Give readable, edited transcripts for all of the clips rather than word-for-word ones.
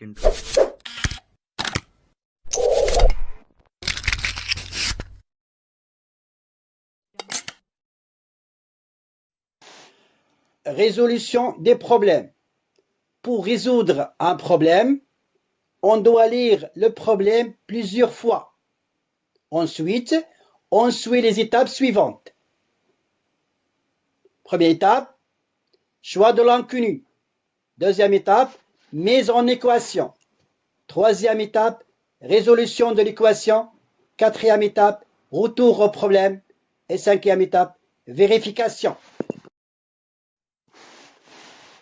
Control. Résolution des problèmes. Pour résoudre un problème, on doit lire le problème plusieurs fois. Ensuite, on suit les étapes suivantes. Première étape, choix de l'inconnu. Deuxième étape, mise en équation. Troisième étape, résolution de l'équation. Quatrième étape, retour au problème. Et cinquième étape, vérification.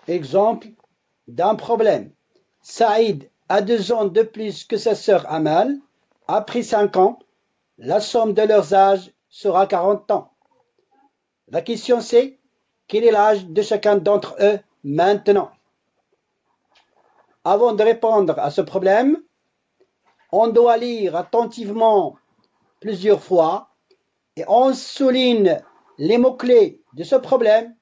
Exemple d'un problème. Saïd a 2 ans de plus que sa sœur Amal. Après 5 ans, la somme de leurs âges sera 40 ans. La question c'est, quel est l'âge de chacun d'entre eux maintenant? Avant de répondre à ce problème, on doit lire attentivement plusieurs fois et on souligne les mots-clés de ce problème.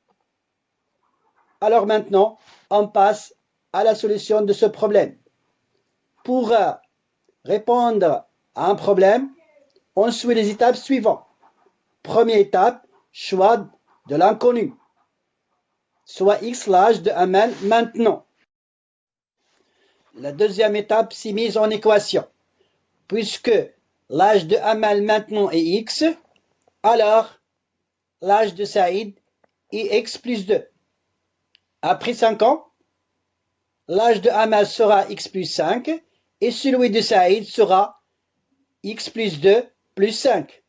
Alors maintenant, on passe à la solution de ce problème. Pour répondre à un problème, on suit les étapes suivantes. Première étape, choix de l'inconnu. Soit X l'âge de Amal maintenant. La deuxième étape, c'est mise en équation. Puisque l'âge de Amal maintenant est X, alors l'âge de Saïd est X plus 2. Après 5 ans, l'âge de Amal sera X plus 5 et celui de Saïd sera X plus 2 plus 5.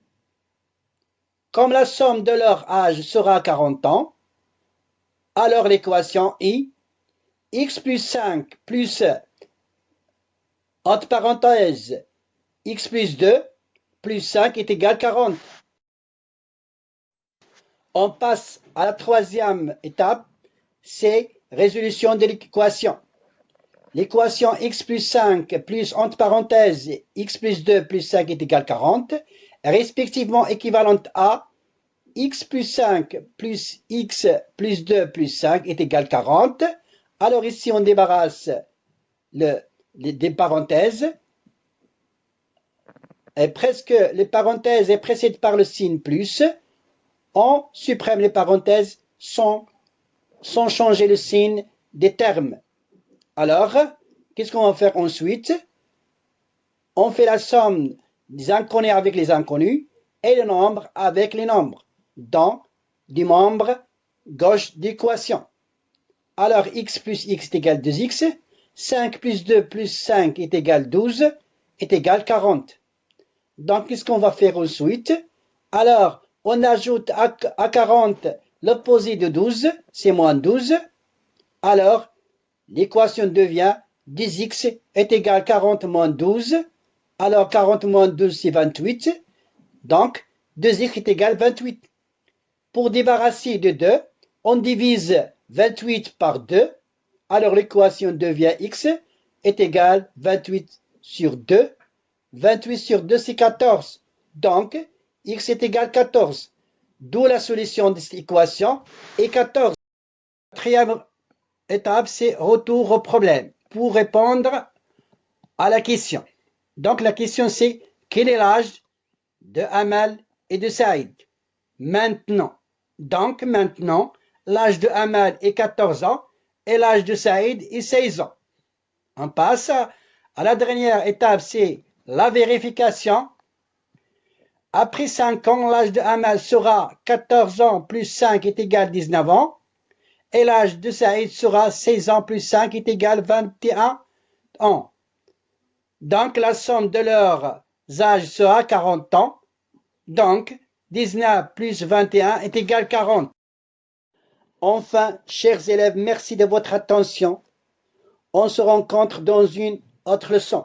Comme la somme de leur âge sera 40 ans, alors l'équation est X plus 5 plus, entre parenthèses, X plus 2 plus 5 est égal à 40. On passe à la troisième étape, c'est résolution de l'équation. L'équation X plus 5 plus, entre parenthèses, X plus 2 plus 5 est égal à 40, respectivement équivalente à X plus 5 plus X plus 2 plus 5 est égal à 40. Alors ici, on débarrasse des parenthèses. Et presque les parenthèses est précédée par le signe plus. On supprime les parenthèses sans changer le signe des termes. Alors, qu'est-ce qu'on va faire ensuite? On fait la somme des inconnus avec les inconnus et le nombre avec les nombres dans du membre gauche d'équation. Alors, x plus x est égal à 2x, 5 plus 2 plus 5 est égal à 12, est égal à 40. Donc, qu'est-ce qu'on va faire ensuite? Alors, on ajoute à 40 l'opposé de 12, c'est moins 12. Alors, l'équation devient 10x est égal à 40 moins 12. Alors, 40 moins 12, c'est 28. Donc, 2x est égal à 28. Pour débarrasser de 2, on divise 28 par 2. Alors, l'équation devient x est égal à 28 sur 2. 28 sur 2, c'est 14. Donc, x est égal à 14. D'où la solution de cette équation est 14. La quatrième étape, c'est retour au problème pour répondre à la question. Donc, la question, c'est quel est l'âge de Amal et de Saïd maintenant? Donc, maintenant, l'âge de Amal est 14 ans et l'âge de Saïd est 16 ans. On passe à la dernière étape, c'est la vérification. Après 5 ans, l'âge de Amal sera 14 ans plus 5 est égal à 19 ans. Et l'âge de Saïd sera 16 ans plus 5 est égal à 21 ans. Donc, la somme de leurs âges sera 40 ans. Donc, 19 plus 21 est égal à 40. Enfin, chers élèves, merci de votre attention. On se rencontre dans une autre leçon.